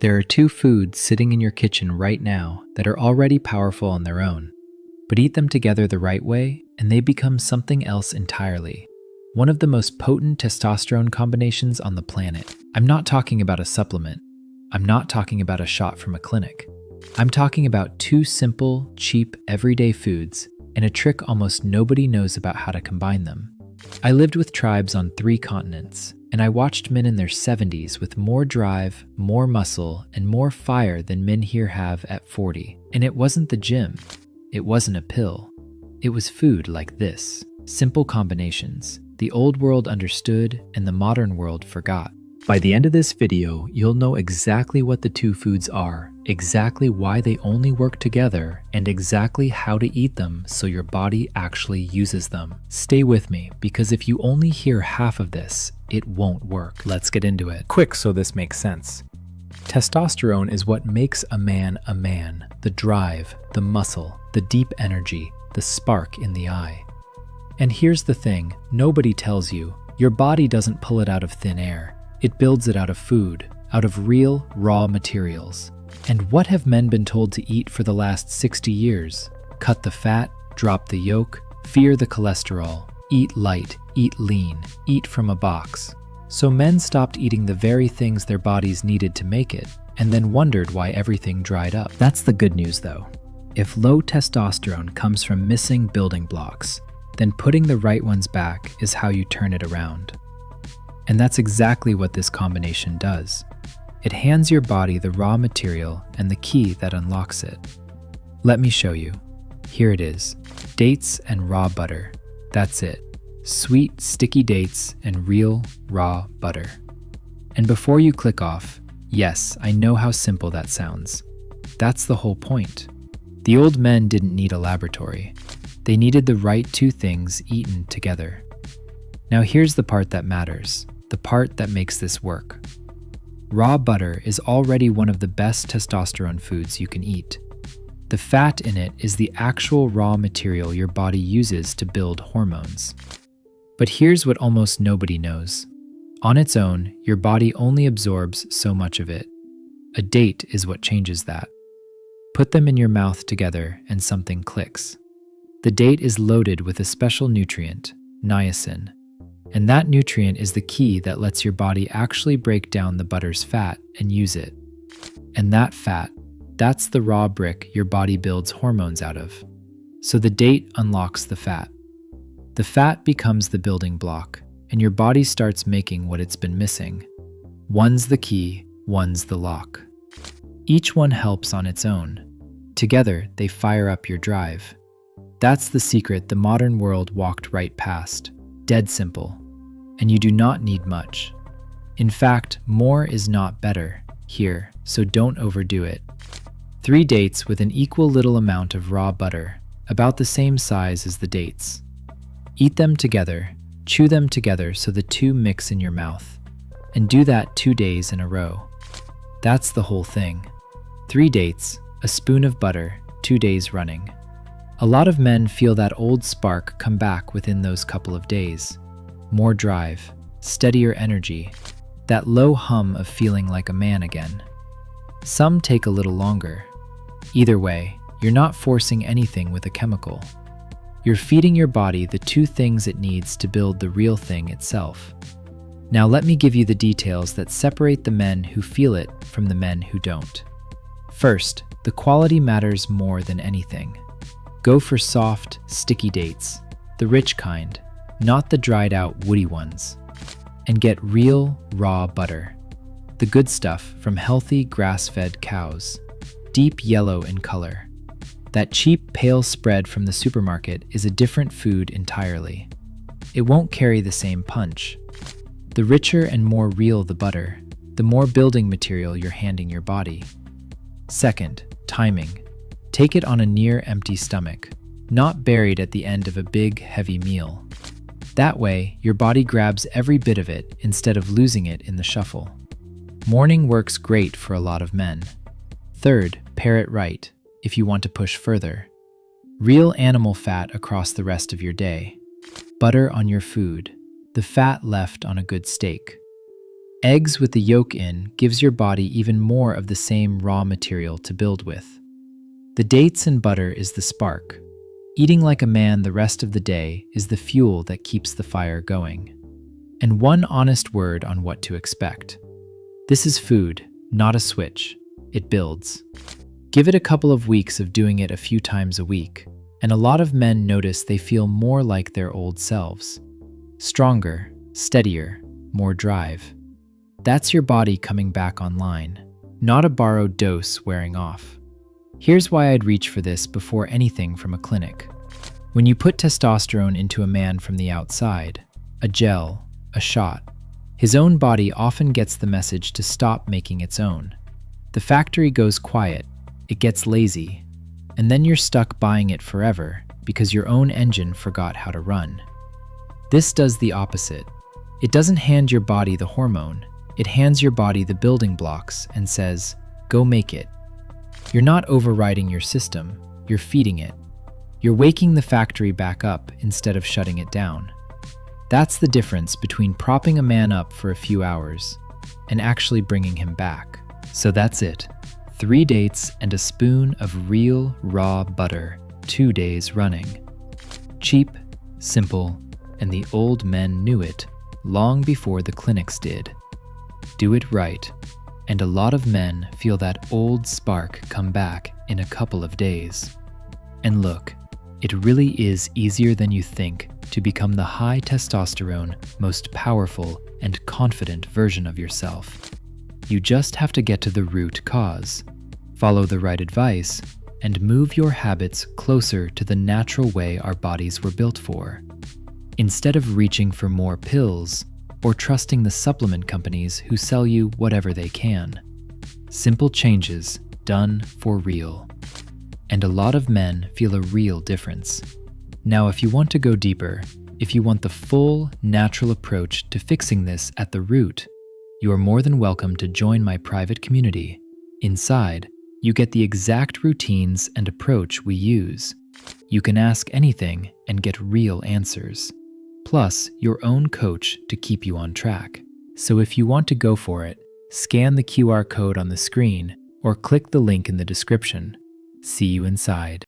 There are two foods sitting in your kitchen right now that are already powerful on their own, but eat them together the right way and they become something else entirely. One of the most potent testosterone combinations on the planet. I'm not talking about a supplement. I'm not talking about a shot from a clinic. I'm talking about two simple, cheap, everyday foods and a trick almost nobody knows about how to combine them. I lived with tribes on 3 continents, and I watched men in their 70s with more drive, more muscle, and more fire than men here have at 40. And it wasn't the gym. It wasn't a pill. It was food like this. Simple combinations. The old world understood and the modern world forgot. By the end of this video, you'll know exactly what the two foods are, exactly why they only work together, and exactly how to eat them so your body actually uses them. Stay with me, because if you only hear half of this, it won't work. Let's get into it. Quick so this makes sense. Testosterone is what makes a man a man. The drive, the muscle, the deep energy, the spark in the eye. And here's the thing, nobody tells you, your body doesn't pull it out of thin air. It builds it out of food, out of real, raw materials. And what have men been told to eat for the last 60 years? Cut the fat, drop the yolk, fear the cholesterol, eat light, eat lean, eat from a box. So men stopped eating the very things their bodies needed to make it, and then wondered why everything dried up. That's the good news though. If low testosterone comes from missing building blocks, then putting the right ones back is how you turn it around. And that's exactly what this combination does. It hands your body the raw material and the key that unlocks it. Let me show you. Here it is. Dates and raw butter. That's it. Sweet, sticky dates and real, raw butter. And before you click off, yes, I know how simple that sounds. That's the whole point. The old men didn't need a laboratory. They needed the right two things eaten together. Now here's the part that matters. The part that makes this work. Raw butter is already one of the best testosterone foods you can eat. The fat in it is the actual raw material your body uses to build hormones. But here's what almost nobody knows. On its own, your body only absorbs so much of it. A date is what changes that. Put them in your mouth together and something clicks. The date is loaded with a special nutrient, niacin. And that nutrient is the key that lets your body actually break down the butter's fat and use it. And that fat, that's the raw brick your body builds hormones out of. So the date unlocks the fat. The fat becomes the building block, and your body starts making what it's been missing. One's the key, one's the lock. Each one helps on its own. Together, they fire up your drive. That's the secret the modern world walked right past. Dead simple. And you do not need much. In fact, more is not better here, so don't overdo it. 3 dates with an equal little amount of raw butter, about the same size as the dates. Eat them together, chew them together so the two mix in your mouth, and do that 2 days in a row. That's the whole thing. 3 dates, a spoon of butter, 2 days running. A lot of men feel that old spark come back within those couple of days. More drive, steadier energy, that low hum of feeling like a man again. Some take a little longer. Either way, you're not forcing anything with a chemical. You're feeding your body the 2 things it needs to build the real thing itself. Now let me give you the details that separate the men who feel it from the men who don't. First, the quality matters more than anything. Go for soft, sticky dates, the rich kind, not the dried out woody ones. And get real, raw butter. The good stuff from healthy grass-fed cows. Deep yellow in color. That cheap, pale spread from the supermarket is a different food entirely. It won't carry the same punch. The richer and more real the butter, the more building material you're handing your body. Second, timing. Take it on a near-empty stomach, not buried at the end of a big, heavy meal. That way, your body grabs every bit of it instead of losing it in the shuffle. Morning works great for a lot of men. Third, pair it right, if you want to push further. Real animal fat across the rest of your day. Butter on your food, the fat left on a good steak. Eggs with the yolk in gives your body even more of the same raw material to build with. The dates and butter is the spark. Eating like a man the rest of the day is the fuel that keeps the fire going. And one honest word on what to expect. This is food, not a switch. It builds. Give it a couple of weeks of doing it a few times a week, and a lot of men notice they feel more like their old selves. Stronger, steadier, more drive. That's your body coming back online, not a borrowed dose wearing off. Here's why I'd reach for this before anything from a clinic. When you put testosterone into a man from the outside, a gel, a shot, his own body often gets the message to stop making its own. The factory goes quiet, it gets lazy, and then you're stuck buying it forever because your own engine forgot how to run. This does the opposite. It doesn't hand your body the hormone, it hands your body the building blocks and says, go make it. You're not overriding your system, you're feeding it. You're waking the factory back up instead of shutting it down. That's the difference between propping a man up for a few hours and actually bringing him back. So that's it. 3 dates and a spoon of real, raw butter, 2 days running. Cheap, simple, and the old men knew it long before the clinics did. Do it right, and a lot of men feel that old spark come back in a couple of days. And look, it really is easier than you think to become the high testosterone, most powerful and confident version of yourself. You just have to get to the root cause, follow the right advice, and move your habits closer to the natural way our bodies were built for. Instead of reaching for more pills or trusting the supplement companies who sell you whatever they can. Simple changes done for real. And a lot of men feel a real difference. Now, if you want to go deeper, if you want the full, natural approach to fixing this at the root, you are more than welcome to join my private community. Inside, you get the exact routines and approach we use. You can ask anything and get real answers. Plus, your own coach to keep you on track. So if you want to go for it, scan the QR code on the screen or click the link in the description. See you inside.